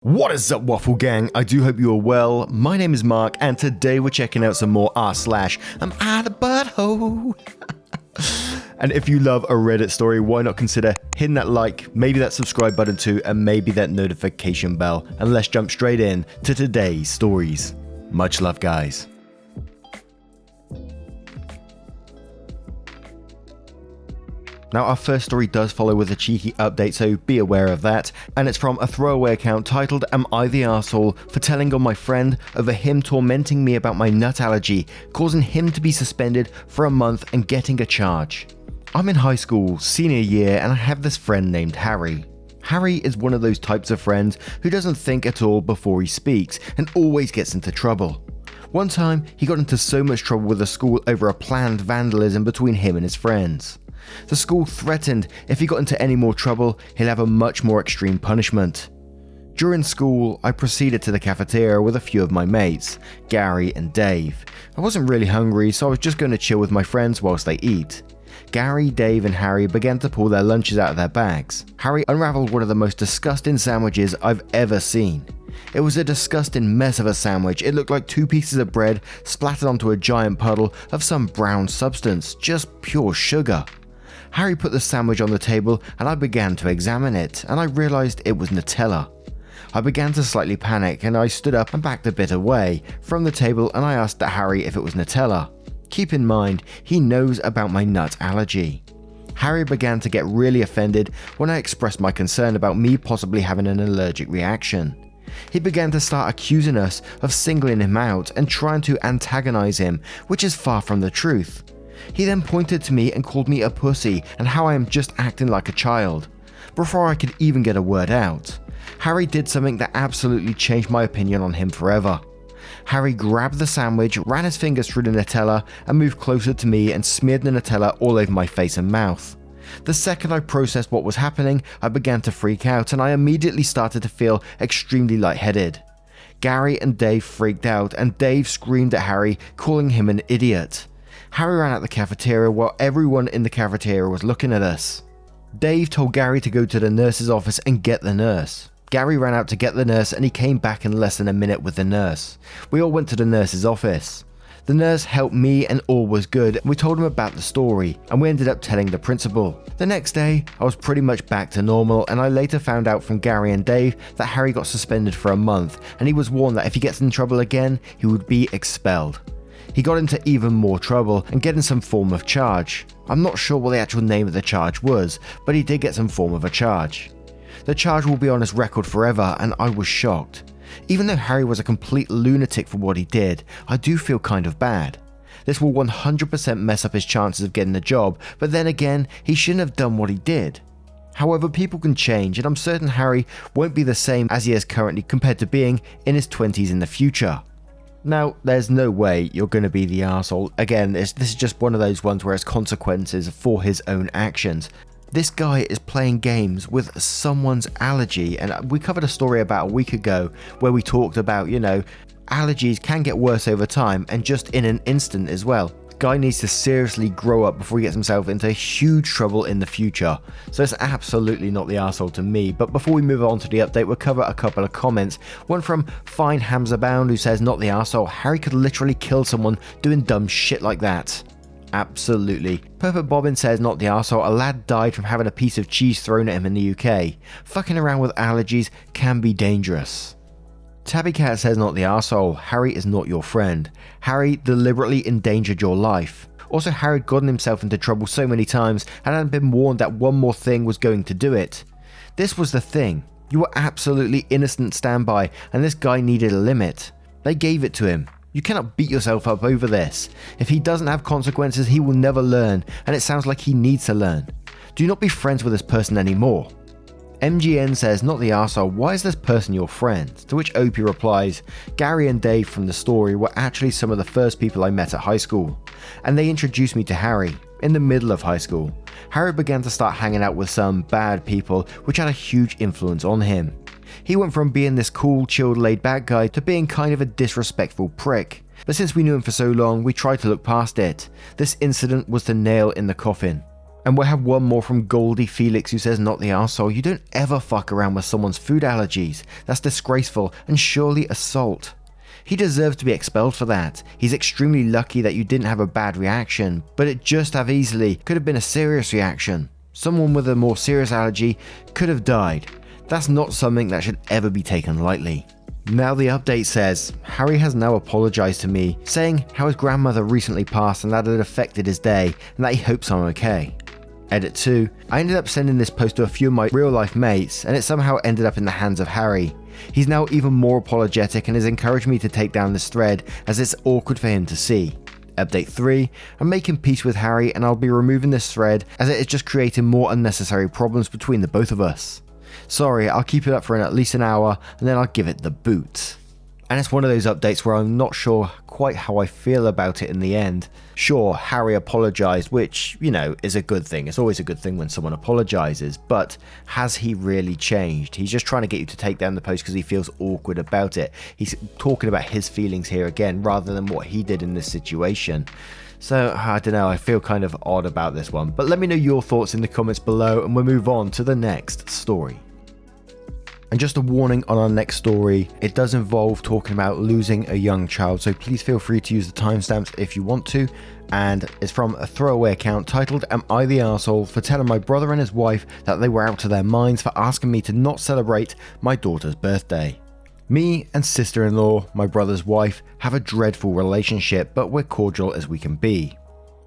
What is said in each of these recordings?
What is up, Waffle Gang? I do hope you are well. My name is Mark, and today we're checking out some more AmITheButtHole. And if you love a Reddit story, why not consider hitting that like, maybe that subscribe button too, and maybe that notification bell. And let's jump straight in to today's stories. Much love, guys. Now, our first story does follow with a cheeky update, so be aware of that, and it's from a throwaway account titled Am I the Arsehole for telling on my friend over him tormenting me about my nut allergy, causing him to be suspended for a month and getting a charge. I'm in high school, senior year, and I have this friend named Harry. Harry is one of those types of friends who doesn't think at all before he speaks and always gets into trouble. One time, he got into so much trouble with the school over a planned vandalism between him and his friends. The school threatened if he got into any more trouble, he'll have a much more extreme punishment. During school, I proceeded to the cafeteria with a few of my mates, Gary and Dave. I wasn't really hungry, so I was just going to chill with my friends whilst they eat. Gary, Dave and Harry began to pull their lunches out of their bags. Harry unraveled one of the most disgusting sandwiches I've ever seen. It was a disgusting mess of a sandwich. It looked like 2 pieces of bread splattered onto a giant puddle of some brown substance, just pure sugar. Harry put the sandwich on the table and I began to examine it, and I realised it was Nutella. I began to slightly panic and I stood up and backed a bit away from the table, and I asked Harry if it was Nutella. Keep in mind, he knows about my nut allergy. Harry began to get really offended when I expressed my concern about me possibly having an allergic reaction. He began to start accusing us of singling him out and trying to antagonise him, which is far from the truth. He then pointed to me and called me a pussy and how I am just acting like a child. Before I could even get a word out, Harry did something that absolutely changed my opinion on him forever. Harry grabbed the sandwich, ran his fingers through the Nutella and moved closer to me and smeared the Nutella all over my face and mouth. The second I processed what was happening, I began to freak out and I immediately started to feel extremely lightheaded. Gary and Dave freaked out and Dave screamed at Harry, calling him an idiot. Harry ran out the cafeteria while everyone in the cafeteria was looking at us. Dave told Gary to go to the nurse's office and get the nurse. Gary ran out to get the nurse and he came back in less than a minute with the nurse. We all went to the nurse's office. The nurse helped me and all was good. We told him about the story and we ended up telling the principal. The next day, I was pretty much back to normal, and I later found out from Gary and Dave that Harry got suspended for a month and he was warned that if he gets in trouble again, he would be expelled. He got into even more trouble and getting some form of charge. I'm not sure what the actual name of the charge was, but he did get some form of a charge. The charge will be on his record forever, and I was shocked. Even though Harry was a complete lunatic for what he did, I do feel kind of bad. This will 100% mess up his chances of getting a job, but then again, he shouldn't have done what he did. However, people can change, and I'm certain Harry won't be the same as he is currently compared to being in his 20s in the future. Now, there's no way you're going to be the arsehole. Again, this is just one of those ones where it's consequences for his own actions. This guy is playing games with someone's allergy, and we covered a story about a week ago where we talked about, allergies can get worse over time and just in an instant as well. Guy needs to seriously grow up before he gets himself into huge trouble in the future. So it's absolutely not the arsehole to me. But before we move on to the update, we'll cover a couple of comments. One from Fine Hams Abound, who says, not the arsehole, Harry could literally kill someone doing dumb shit like that. Absolutely. Perfect Bobbin says, not the arsehole, a lad died from having a piece of cheese thrown at him in the UK. Fucking around with allergies can be dangerous. Tabby Cat says, not the arsehole, Harry is not your friend. Harry deliberately endangered your life. Also, Harry had gotten himself into trouble so many times and had been warned that one more thing was going to do it. This was the thing. You were absolutely innocent standby, and this guy needed a limit. They gave it to him. You cannot beat yourself up over this. If he doesn't have consequences, he will never learn, and it sounds like he needs to learn. Do not be friends with this person anymore. MGN says, not the arsehole, why is this person your friend? To which Opie replies, Gary and Dave from the story were actually some of the first people I met at high school, and they introduced me to Harry in the middle of high school. Harry began to start hanging out with some bad people, which had a huge influence on him. He went from being this cool, chilled, laid-back guy to being kind of a disrespectful prick. But since we knew him for so long, we tried to look past it. This incident was the nail in the coffin. And we'll have one more from Goldie Felix, who says, "Not the arsehole. You don't ever fuck around with someone's food allergies. That's disgraceful and surely assault. He deserves to be expelled for that. He's extremely lucky that you didn't have a bad reaction, but it just as easily could have been a serious reaction. Someone with a more serious allergy could have died. That's not something that should ever be taken lightly." Now the update says, Harry has now apologized to me, saying how his grandmother recently passed and that it affected his day and that he hopes I'm okay. Edit 2. I ended up sending this post to a few of my real life mates and it somehow ended up in the hands of Harry. He's now even more apologetic and has encouraged me to take down this thread as it's awkward for him to see. Update 3. I'm making peace with Harry and I'll be removing this thread as it is just creating more unnecessary problems between the both of us. Sorry, I'll keep it up for at least an hour and then I'll give it the boot. And it's one of those updates where I'm not sure quite how I feel about it in the end. Sure, Harry apologized, which, is a good thing. It's always a good thing when someone apologizes, but has he really changed? He's just trying to get you to take down the post because he feels awkward about it. He's talking about his feelings here again rather than what he did in this situation. So, I don't know, I feel kind of odd about this one. But let me know your thoughts in the comments below and we'll move on to the next story. And just a warning on our next story, it does involve talking about losing a young child, so please feel free to use the timestamps if you want to, and it's from a throwaway account titled "Am I the Arsehole for telling my brother and his wife that they were out of their minds for asking me to not celebrate my daughter's birthday." Me and sister-in-law, my brother's wife, have a dreadful relationship, but we're cordial as we can be.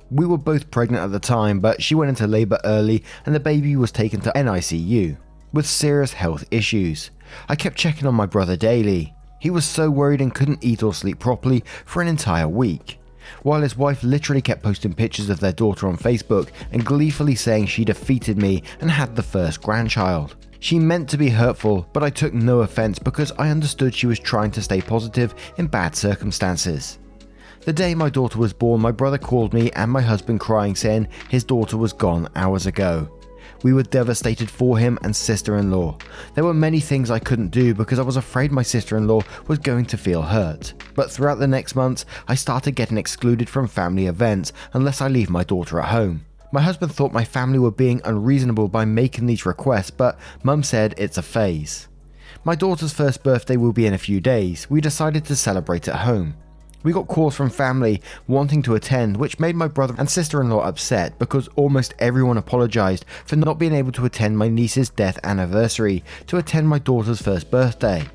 We were both pregnant at the time, but she went into labour early and the baby was taken to NICU. With serious health issues. I kept checking on my brother daily. He was so worried and couldn't eat or sleep properly for an entire week, while his wife literally kept posting pictures of their daughter on Facebook and gleefully saying she defeated me and had the first grandchild. She meant to be hurtful, but I took no offense because I understood she was trying to stay positive in bad circumstances. The day my daughter was born, my brother called me and my husband crying, saying his daughter was gone hours ago. We were devastated for him and sister-in-law. There were many things I couldn't do because I was afraid my sister-in-law was going to feel hurt. But throughout the next months, I started getting excluded from family events unless I leave my daughter at home. My husband thought my family were being unreasonable by making these requests, but Mum said it's a phase. My daughter's first birthday will be in a few days. We decided to celebrate at home. We got calls from family wanting to attend, which made my brother and sister-in-law upset because almost everyone apologised for not being able to attend my niece's death anniversary to attend my daughter's first birthday.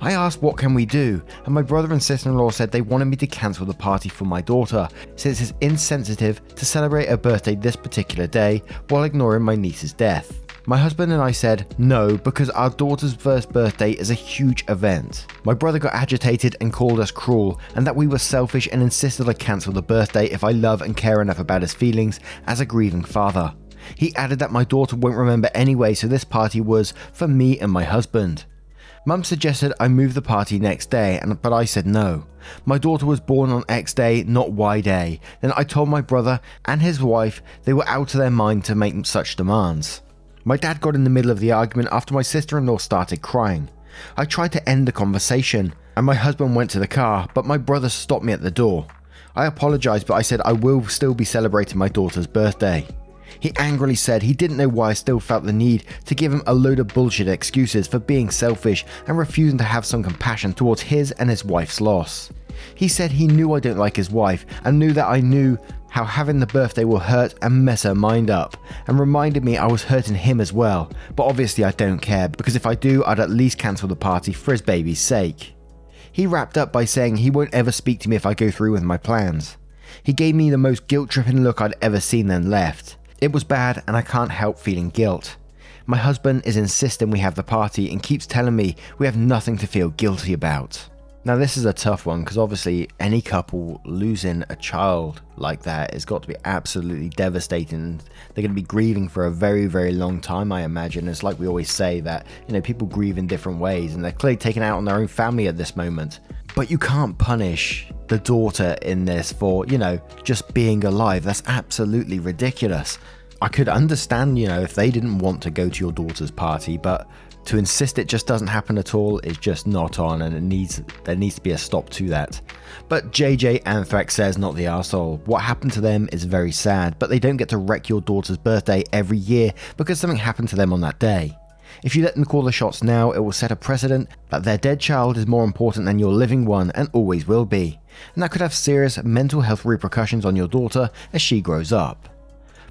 I asked what can we do, and my brother and sister-in-law said they wanted me to cancel the party for my daughter since it's insensitive to celebrate her birthday this particular day while ignoring my niece's death. My husband and I said no because our daughter's first birthday is a huge event. My brother got agitated and called us cruel and that we were selfish and insisted I cancel the birthday if I love and care enough about his feelings as a grieving father. He added that my daughter won't remember anyway, so this party was for me and my husband. Mum suggested I move the party next day, but I said no. My daughter was born on X day, not Y day. Then I told my brother and his wife they were out of their mind to make such demands. My dad got in the middle of the argument after my sister-in-law started crying. I tried to end the conversation and my husband went to the car, but my brother stopped me at the door. I apologised, but I said I will still be celebrating my daughter's birthday. He angrily said he didn't know why I still felt the need to give him a load of bullshit excuses for being selfish and refusing to have some compassion towards his and his wife's loss. He said he knew I don't like his wife and knew that I knew how having the birthday will hurt and mess her mind up, and reminded me I was hurting him as well, but obviously I don't care because if I do I'd at least cancel the party for his baby's sake. He wrapped up by saying he won't ever speak to me if I go through with my plans. He gave me the most guilt-tripping look I'd ever seen, then left. It was bad and I can't help feeling guilt. My husband is insisting we have the party and keeps telling me we have nothing to feel guilty about. Now this is a tough one because obviously any couple losing a child like that has got to be absolutely devastating. They're going to be grieving for a very, very long time, I imagine. It's like we always say that, people grieve in different ways and they're clearly taking out on their own family at this moment. But you can't punish the daughter in this for, just being alive. That's absolutely ridiculous. I could understand, if they didn't want to go to your daughter's party, but To insist it just doesn't happen at all is just not on, and there needs to be a stop to that. But JJ Anthrax says, not the arsehole. What happened to them is very sad, but they don't get to wreck your daughter's birthday every year because something happened to them on that day. If you let them call the shots now, it will set a precedent that their dead child is more important than your living one and always will be. And that could have serious mental health repercussions on your daughter as she grows up.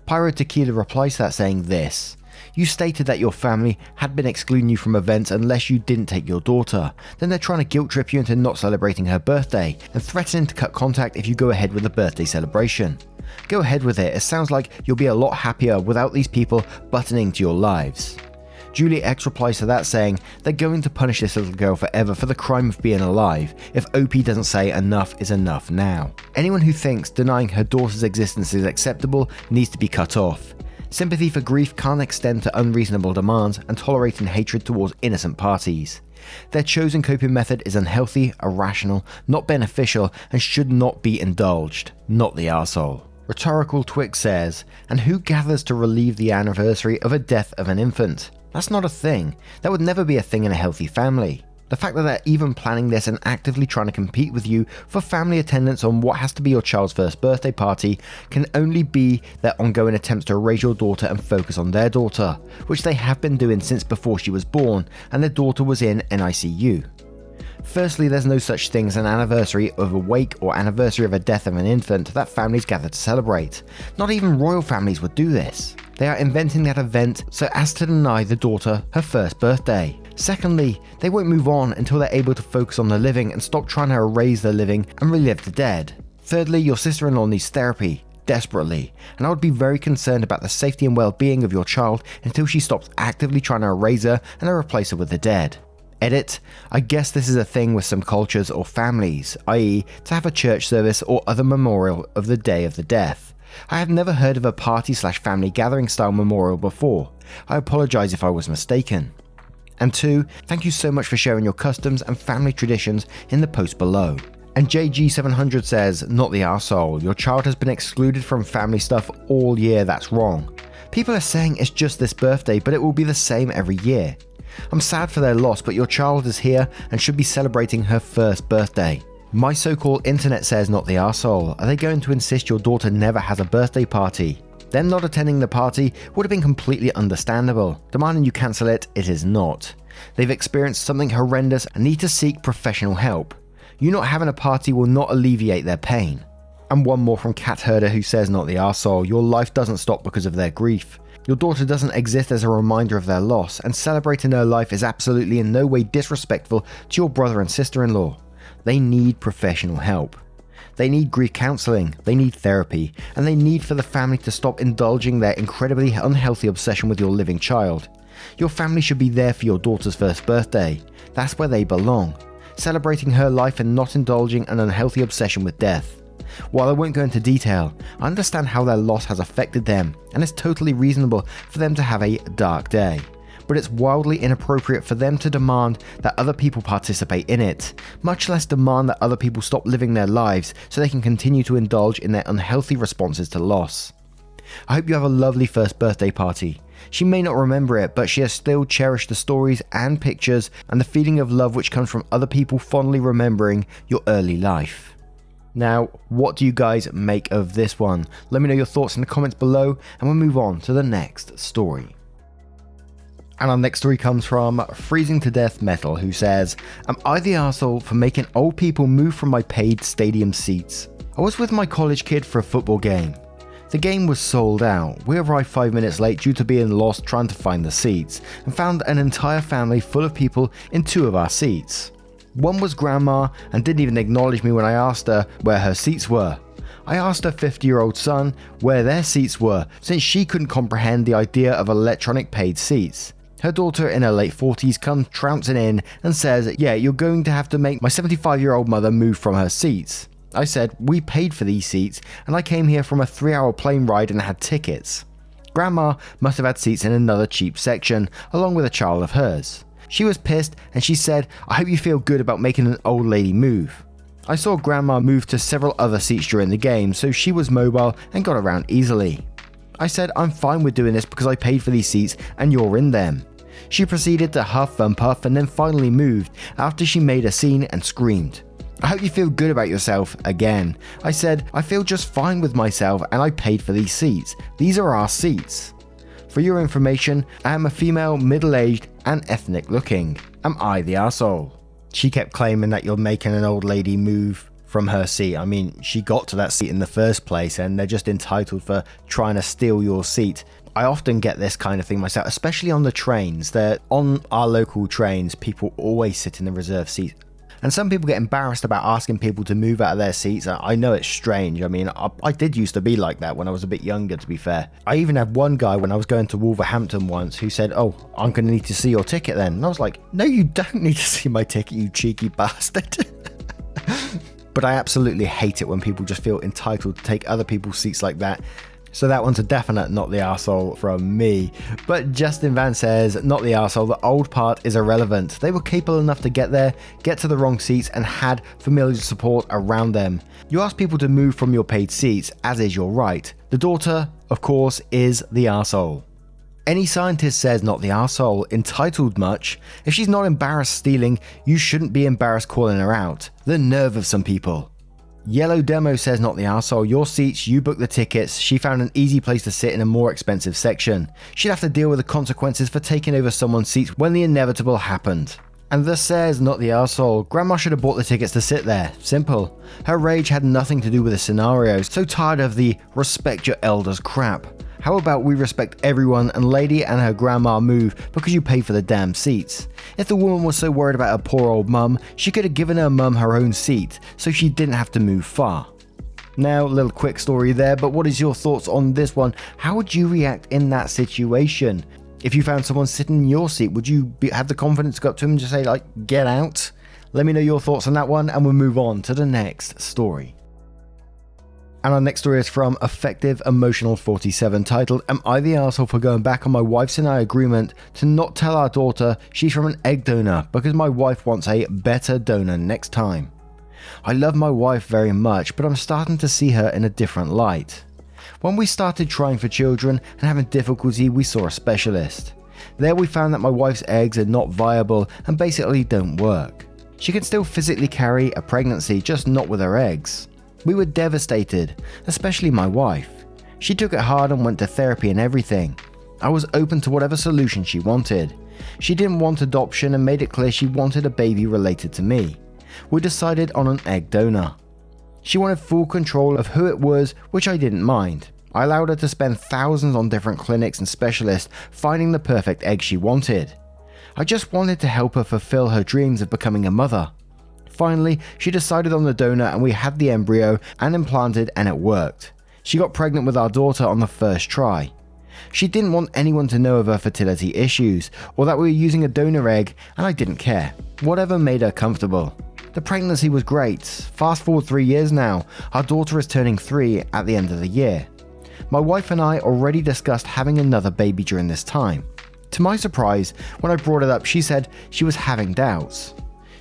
Pyro Tequila replies to that saying this: you stated that your family had been excluding you from events unless you didn't take your daughter. Then they're trying to guilt trip you into not celebrating her birthday and threatening to cut contact if you go ahead with the birthday celebration. Go ahead with it. It sounds like you'll be a lot happier without these people butting into your lives. Julie X replies to that saying they're going to punish this little girl forever for the crime of being alive if OP doesn't say enough is enough now. Anyone who thinks denying her daughter's existence is acceptable needs to be cut off. Sympathy for grief can't extend to unreasonable demands and tolerating hatred towards innocent parties. Their chosen coping method is unhealthy, irrational, not beneficial, and should not be indulged. Not the arsehole. Rhetorical Twig says, and who gathers to relieve the anniversary of a death of an infant? That's not a thing. That would never be a thing in a healthy family. The fact that they're even planning this and actively trying to compete with you for family attendance on what has to be your child's first birthday party can only be their ongoing attempts to erase your daughter and focus on their daughter, which they have been doing since before she was born and their daughter was in NICU. Firstly, there's no such thing as an anniversary of a wake or anniversary of a death of an infant that families gather to celebrate. Not even royal families would do this. They are inventing that event so as to deny the daughter her first birthday. Secondly, they won't move on until they're able to focus on the living and stop trying to erase the living and relive the dead. Thirdly, your sister-in-law needs therapy, desperately, and I would be very concerned about the safety and well-being of your child until she stops actively trying to erase her and replace her with the dead. Edit, I guess this is a thing with some cultures or families, i.e. to have a church service or other memorial of the day of the death. I have never heard of a party/family gathering style memorial before. I apologize if I was mistaken. And 2, thank you so much for sharing your customs and family traditions in the post below. And JG700 says, not the arsehole, your child has been excluded from family stuff all year, that's wrong. People are saying it's just this birthday, but it will be the same every year. I'm sad for their loss, but your child is here and should be celebrating her first birthday. My so-called internet says not the arsehole. Are they going to insist your daughter never has a birthday party? Them not attending the party would have been completely understandable. Demanding you cancel it, it is not. They've experienced something horrendous and need to seek professional help. You not having a party will not alleviate their pain. And one more from Cat Herder who says not the arsehole. Your life doesn't stop because of their grief. Your daughter doesn't exist as a reminder of their loss, and celebrating her life is absolutely in no way disrespectful to your brother and sister-in-law. They need professional help. They need grief counseling, they need therapy, and they need for the family to stop indulging their incredibly unhealthy obsession with your living child. Your family should be there for your daughter's first birthday. That's where they belong. Celebrating her life and not indulging an unhealthy obsession with death. While I won't go into detail, I understand how their loss has affected them, and it's totally reasonable for them to have a dark day. But it's wildly inappropriate for them to demand that other people participate in it, much less demand that other people stop living their lives so they can continue to indulge in their unhealthy responses to loss. I hope you have a lovely first birthday party. She may not remember it, but she has still cherished the stories and pictures and the feeling of love which comes from other people fondly remembering your early life. Now, what do you guys make of this one? Let me know your thoughts in the comments below, and we'll move on to the next story. And our next story comes from Freezing to Death Metal, who says, am I the arsehole for making old people move from my paid stadium seats? I was with my college kid for a football game. The game was sold out. We arrived 5 minutes late due to being lost trying to find the seats, and found an entire family full of people in 2 of our seats. One was grandma and didn't even acknowledge me when I asked her where her seats were. I asked her 50-year-old son where their seats were, since she couldn't comprehend the idea of electronic paid seats. Her daughter in her late 40s comes trouncing in and says, yeah, you're going to have to make my 75-year-old mother move from her seats. I said, we paid for these seats and I came here from a 3-hour plane ride and had tickets. Grandma must have had seats in another cheap section, along with a child of hers. She was pissed and she said, I hope you feel good about making an old lady move. I saw Grandma move to several other seats during the game, so she was mobile and got around easily. I said, I'm fine with doing this because I paid for these seats and you're in them. She proceeded to huff and puff and then finally moved after she made a scene and screamed. I hope you feel good about yourself again. I said, I feel just fine with myself and I paid for these seats. These are our seats. For your information, I am a female, middle-aged and ethnic looking. Am I the arsehole? She kept claiming that you're making an old lady move from her seat. I mean, she got to that seat in the first place and they're just entitled for trying to steal your seat. I often get this kind of thing myself, especially on the trains. On our local trains, people always sit in the reserved seat. And some people get embarrassed about asking people to move out of their seats. I know it's strange. I mean, I did used to be like that when I was a bit younger, to be fair. I even had one guy when I was going to Wolverhampton once who said, oh, I'm going to need to see your ticket then. And I was like, no, you don't need to see my ticket, you cheeky bastard. But I absolutely hate it when people just feel entitled to take other people's seats like that. So that one's a definite not the arsehole from me. But Justin Van says, not the arsehole, the old part is irrelevant. They were capable enough to get there, get to the wrong seats and had familial support around them. You ask people to move from your paid seats, as is your right. The daughter, of course, is the arsehole. Any scientist says not the arsehole, entitled much. If she's not embarrassed stealing, you shouldn't be embarrassed calling her out. The nerve of some people. Yellow Demo says not the arsehole, your seats, you booked the tickets, she found an easy place to sit in a more expensive section. She'd have to deal with the consequences for taking over someone's seats when the inevitable happened. And thus says not the arsehole, grandma should have bought the tickets to sit there. Simple. Her rage had nothing to do with the scenario, so tired of the respect your elders crap. How about we respect everyone and lady and her grandma move because you pay for the damn seats? If the woman was so worried about her poor old mum, she could have given her mum her own seat so she didn't have to move far. Now, a little quick story there, but what is your thoughts on this one? How would you react in that situation? If you found someone sitting in your seat, would you have the confidence to go up to him and just say, like, get out? Let me know your thoughts on that one and we'll move on to the next story. And our next story is from Effective Emotional 47, titled, Am I the arsehole for going back on my wife's and I agreement to not tell our daughter she's from an egg donor because my wife wants a better donor next time? I love my wife very much, but I'm starting to see her in a different light. When we started trying for children and having difficulty, we saw a specialist. There we found that my wife's eggs are not viable and basically don't work. She can still physically carry a pregnancy, just not with her eggs. We were devastated, especially my wife. She took it hard and went to therapy and everything. I was open to whatever solution she wanted. She didn't want adoption and made it clear she wanted a baby related to me. We decided on an egg donor. She wanted full control of who it was, which I didn't mind. I allowed her to spend thousands on different clinics and specialists finding the perfect egg she wanted. I just wanted to help her fulfill her dreams of becoming a mother. Finally, she decided on the donor and we had the embryo and implanted and it worked. She got pregnant with our daughter on the first try. She didn't want anyone to know of her fertility issues or that we were using a donor egg and I didn't care. Whatever made her comfortable. The pregnancy was great. Fast forward 3 years now, our daughter is turning 3 at the end of the year. My wife and I already discussed having another baby during this time. To my surprise, when I brought it up, she said she was having doubts.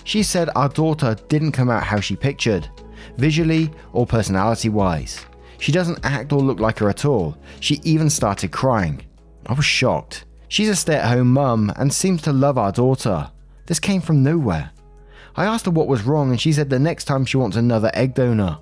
She said our daughter didn't come out how she pictured, visually or personality-wise. She doesn't act or look like her at all. She even started crying. I was shocked. She's a stay-at-home mum and seems to love our daughter. This came from nowhere. I asked her what was wrong and she said the next time she wants another egg donor.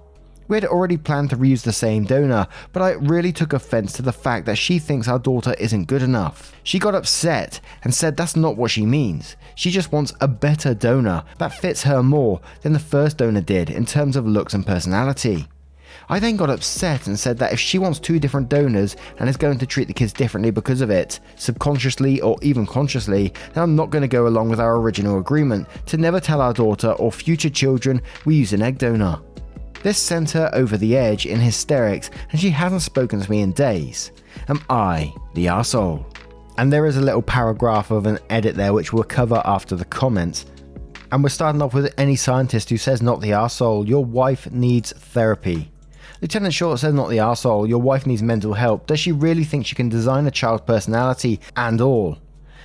We had already planned to reuse the same donor, but I really took offense to the fact that she thinks our daughter isn't good enough. She got upset and said that's not what she means. She just wants a better donor that fits her more than the first donor did in terms of looks and personality. I then got upset and said that if she wants 2 different donors and is going to treat the kids differently because of it, subconsciously or even consciously, then I'm not going to go along with our original agreement to never tell our daughter or future children we use an egg donor. This sent her over the edge in hysterics and she hasn't spoken to me in days. Am I the arsehole? And there is a little paragraph of an edit there which we'll cover after the comments. And we're starting off with any scientist who says not the arsehole, your wife needs therapy. Lieutenant Short says not the arsehole, your wife needs mental help. Does she really think she can design a child's personality and all?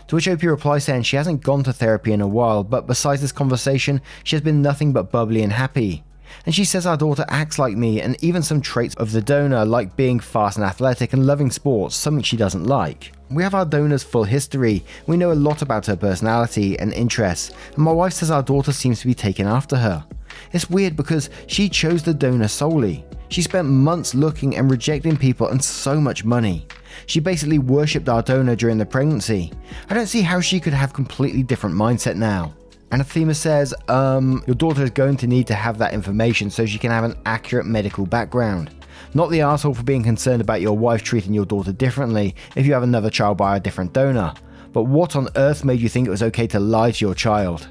To which OP replies saying she hasn't gone to therapy in a while, but besides this conversation, she has been nothing but bubbly and happy. And she says our daughter acts like me, and even some traits of the donor, like being fast and athletic and loving sports, something she doesn't like. We have our donor's full history, we know a lot about her personality and interests, and my wife says our daughter seems to be taken after her. It's weird because she chose the donor solely. She spent months looking and rejecting people and so much money. She basically worshipped our donor during the pregnancy. I don't see how she could have completely different mindset now. Anathema says, your daughter is going to need to have that information so she can have an accurate medical background. Not the arsehole for being concerned about your wife treating your daughter differently if you have another child by a different donor. But what on earth made you think it was okay to lie to your child?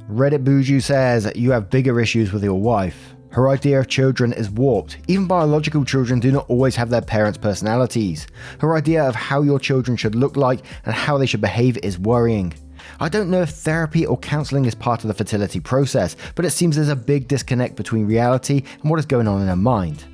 Reddit Buju says, you have bigger issues with your wife. Her idea of children is warped. Even biological children do not always have their parents' personalities. Her idea of how your children should look like and how they should behave is worrying. I don't know if therapy or counselling is part of the fertility process, but it seems there's a big disconnect between reality and what is going on in her mind.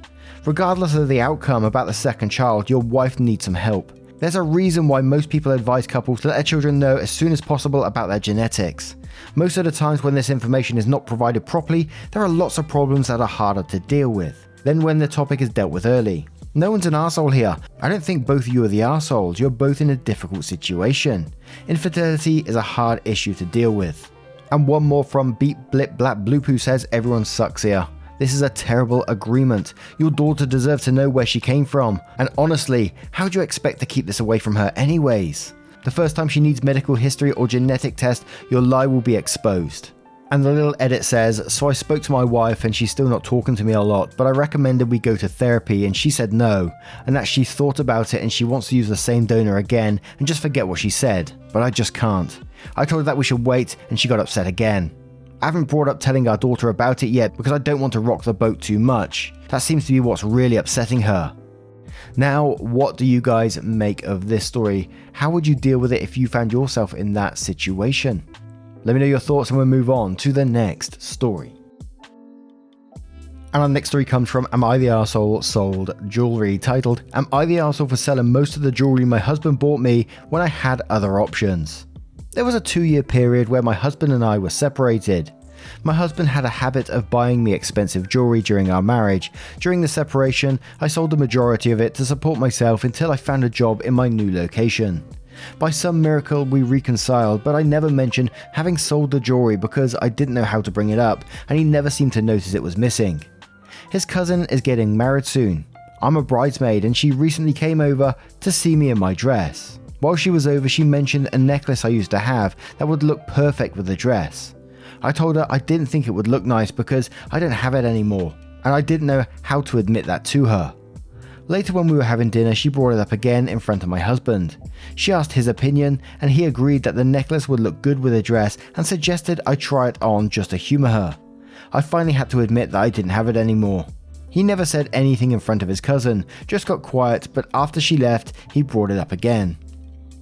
Regardless of the outcome about the second child, your wife needs some help. There's a reason why most people advise couples to let their children know as soon as possible about their genetics. Most of the times when this information is not provided properly, there are lots of problems that are harder to deal with than when the topic is dealt with early. No one's an arsehole here. I don't think both of you are the arseholes. You're both in a difficult situation. Infertility is a hard issue to deal with. And one more from Beep Blip Blap Bloopoo says everyone sucks here. This is a terrible agreement. Your daughter deserves to know where she came from. And honestly, how do you expect to keep this away from her anyways? The first time she needs medical history or genetic test, your lie will be exposed. And the little edit says, so I spoke to my wife and she's still not talking to me a lot, but I recommended we go to therapy and she said no, and that she thought about it and she wants to use the same donor again and just forget what she said, but I just can't. I told her that we should wait and she got upset again. I haven't brought up telling our daughter about it yet because I don't want to rock the boat too much. That seems to be what's really upsetting her. Now, what do you guys make of this story? How would you deal with it if you found yourself in that situation? Let me know your thoughts and we'll move on to the next story. And our next story comes from Am I the Arsehole Sold Jewelry, titled Am I the Arsehole for selling most of the jewelry my husband bought me when I had other options? There was a 2-year period where my husband and I were separated. My husband had a habit of buying me expensive jewelry during our marriage. During the separation, I sold the majority of it to support myself until I found a job in my new location. By some miracle we reconciled, but I never mentioned having sold the jewelry because I didn't know how to bring it up, and he never seemed to notice it was missing. His cousin is getting married soon. I'm a bridesmaid and she recently came over to see me in my dress. While she was over, she mentioned a necklace I used to have that would look perfect with the dress. I told her I didn't think it would look nice because I don't have it anymore, and I didn't know how to admit that to her. Later when we were having dinner, she brought it up again in front of my husband. She asked his opinion and he agreed that the necklace would look good with a dress and suggested I try it on just to humour her. I finally had to admit that I didn't have it anymore. He never said anything in front of his cousin, just got quiet, but after she left, he brought it up again.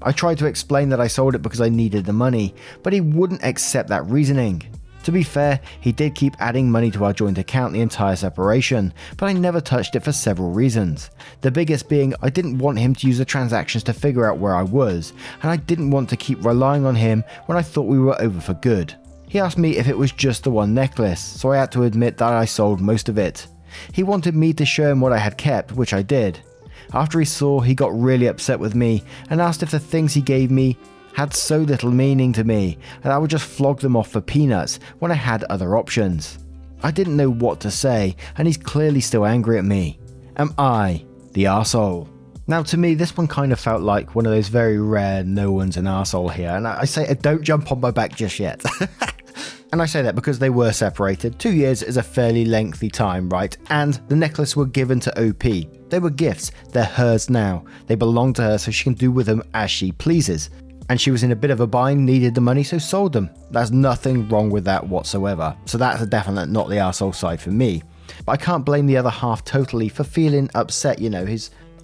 I tried to explain that I sold it because I needed the money, but he wouldn't accept that reasoning. To be fair, he did keep adding money to our joint account the entire separation, but I never touched it for several reasons. The biggest being I didn't want him to use the transactions to figure out where I was, and I didn't want to keep relying on him when I thought we were over for good. He asked me if it was just the one necklace, so I had to admit that I sold most of it. He wanted me to show him what I had kept, which I did. After he saw, he got really upset with me and asked if the things he gave me had so little meaning to me and I would just flog them off for peanuts when I had other options. I didn't know what to say and he's clearly still angry at me. Am I the arsehole? Now to me this one kind of felt like one of those very rare no one's an arsehole here, and I say don't jump on my back just yet. And I say that because they were separated. 2 years is a fairly lengthy time, right? And the necklace were given to OP. They were gifts, they're hers now. They belong to her so she can do with them as she pleases. And she was in a bit of a bind, needed the money, so sold them. There's nothing wrong with that whatsoever. So that's a definite not the arsehole side for me. But I can't blame the other half totally for feeling upset, you know.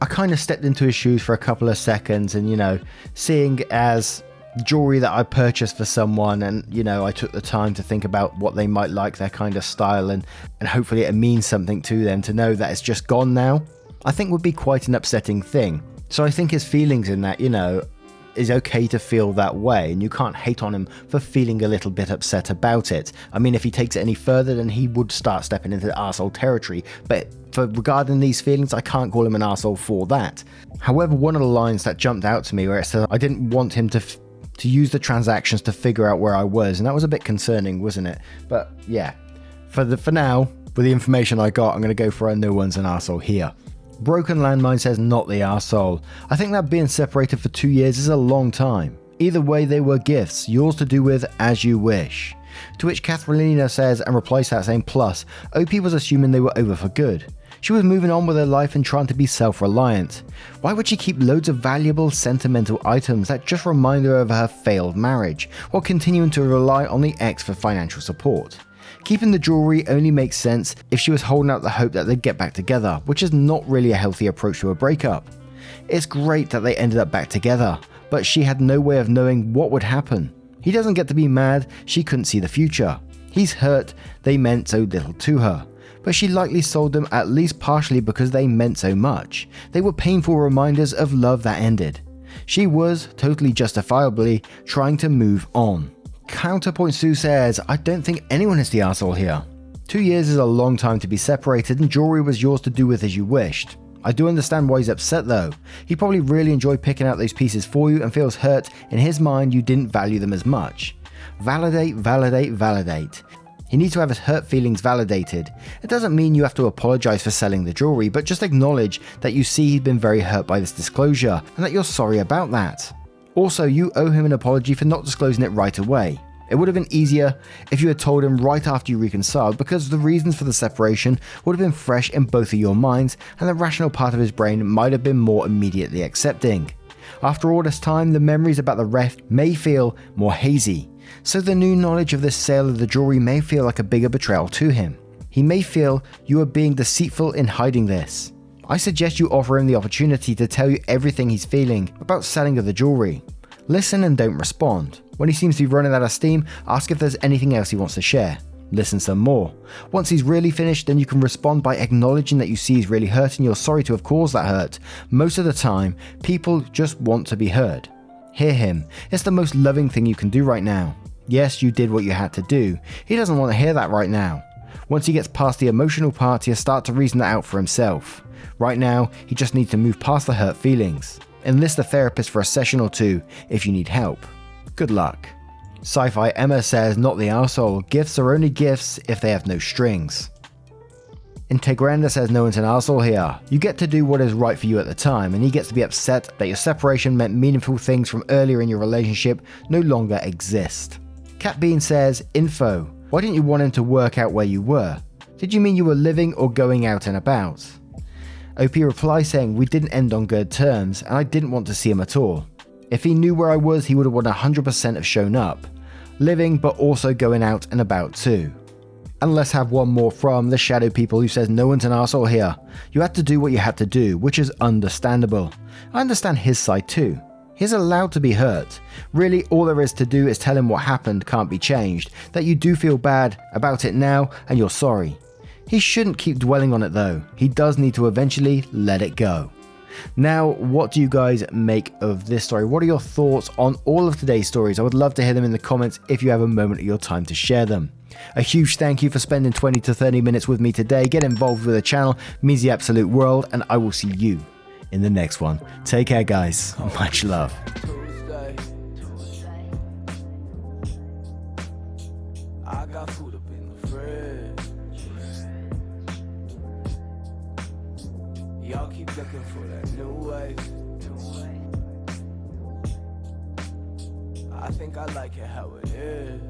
I kind of stepped into his shoes for a couple of seconds and, you know, seeing as jewelry that I purchased for someone and, you know, I took the time to think about what they might like, their kind of style, and hopefully it means something to them to know that it's just gone now, I think would be quite an upsetting thing. So I think his feelings in that, you know, is okay to feel that way, and you can't hate on him for feeling a little bit upset about it. I mean, if he takes it any further, then he would start stepping into arsehole territory, but regarding these feelings, I can't call him an arsehole for that. However, one of the lines that jumped out to me where it said I didn't want him to use the transactions to figure out where I was, and that was a bit concerning, wasn't it? But yeah, for now, with the information I got, I'm going to go for a no one's an arsehole here. Broken Landmine says not the arsehole. I think that being separated for 2 years is a long time. Either way, they were gifts, yours to do with as you wish. To which Katharina says and replies to that saying, plus, OP was assuming they were over for good. She was moving on with her life and trying to be self-reliant. Why would she keep loads of valuable sentimental items that just remind her of her failed marriage, while continuing to rely on the ex for financial support? Keeping the jewellery only makes sense if she was holding out the hope that they'd get back together, which is not really a healthy approach to a breakup. It's great that they ended up back together, but she had no way of knowing what would happen. He doesn't get to be mad, she couldn't see the future. He's hurt, they meant so little to her. But she likely sold them at least partially because they meant so much. They were painful reminders of love that ended. She was, totally justifiably, trying to move on. Counterpoint Sue says, I don't think anyone is the arsehole here. 2 years is a long time to be separated, and jewellery was yours to do with as you wished. I do understand why he's upset though. He probably really enjoyed picking out those pieces for you and feels hurt in his mind you didn't value them as much. Validate, validate, validate. He needs to have his hurt feelings validated. It doesn't mean you have to apologise for selling the jewellery, but just acknowledge that you see he's been very hurt by this disclosure and that you're sorry about that. Also, you owe him an apology for not disclosing it right away. It would have been easier if you had told him right after you reconciled, because the reasons for the separation would have been fresh in both of your minds and the rational part of his brain might have been more immediately accepting. After all this time, the memories about the ref may feel more hazy, so the new knowledge of this sale of the jewellery may feel like a bigger betrayal to him. He may feel you are being deceitful in hiding this. I suggest you offer him the opportunity to tell you everything he's feeling about selling of the jewellery. Listen and don't respond. When he seems to be running out of steam, ask if there's anything else he wants to share. Listen some more. Once he's really finished, then you can respond by acknowledging that you see he's really hurt and you're sorry to have caused that hurt. Most of the time, people just want to be heard. Hear him. It's the most loving thing you can do right now. Yes, you did what you had to do. He doesn't want to hear that right now. Once he gets past the emotional part, he'll start to reason that out for himself. Right now, he just needs to move past the hurt feelings. Enlist a therapist for a session or two if you need help. Good luck. Sci-Fi Emma says, not the arsehole. Gifts are only gifts if they have no strings. Integranda says, no one's an arsehole here. You get to do what is right for you at the time, and he gets to be upset that your separation meant meaningful things from earlier in your relationship no longer exist. Cat Bean says, info. Why didn't you want him to work out where you were? Did you mean you were living or going out and about? OP replies saying, we didn't end on good terms, and I didn't want to see him at all. If he knew where I was, he would have 100% have shown up. Living, but also going out and about too. And let's have one more from the Shadow People who says, no one's an arsehole here. You had to do what you had to do, which is understandable. I understand his side too. He's allowed to be hurt. Really, all there is to do is tell him what happened can't be changed, that you do feel bad about it now and you're sorry. He shouldn't keep dwelling on it though. He does need to eventually let it go. Now, what do you guys make of this story? What are your thoughts on all of today's stories? I would love to hear them in the comments if you have a moment of your time to share them. A huge thank you for spending 20 to 30 minutes with me today. Get involved with the channel, means the absolute world, and I will see you in the next one. Take care, guys. Much love. I got food up in the fridge. Y'all keep looking for that new way. I think I like it how it is.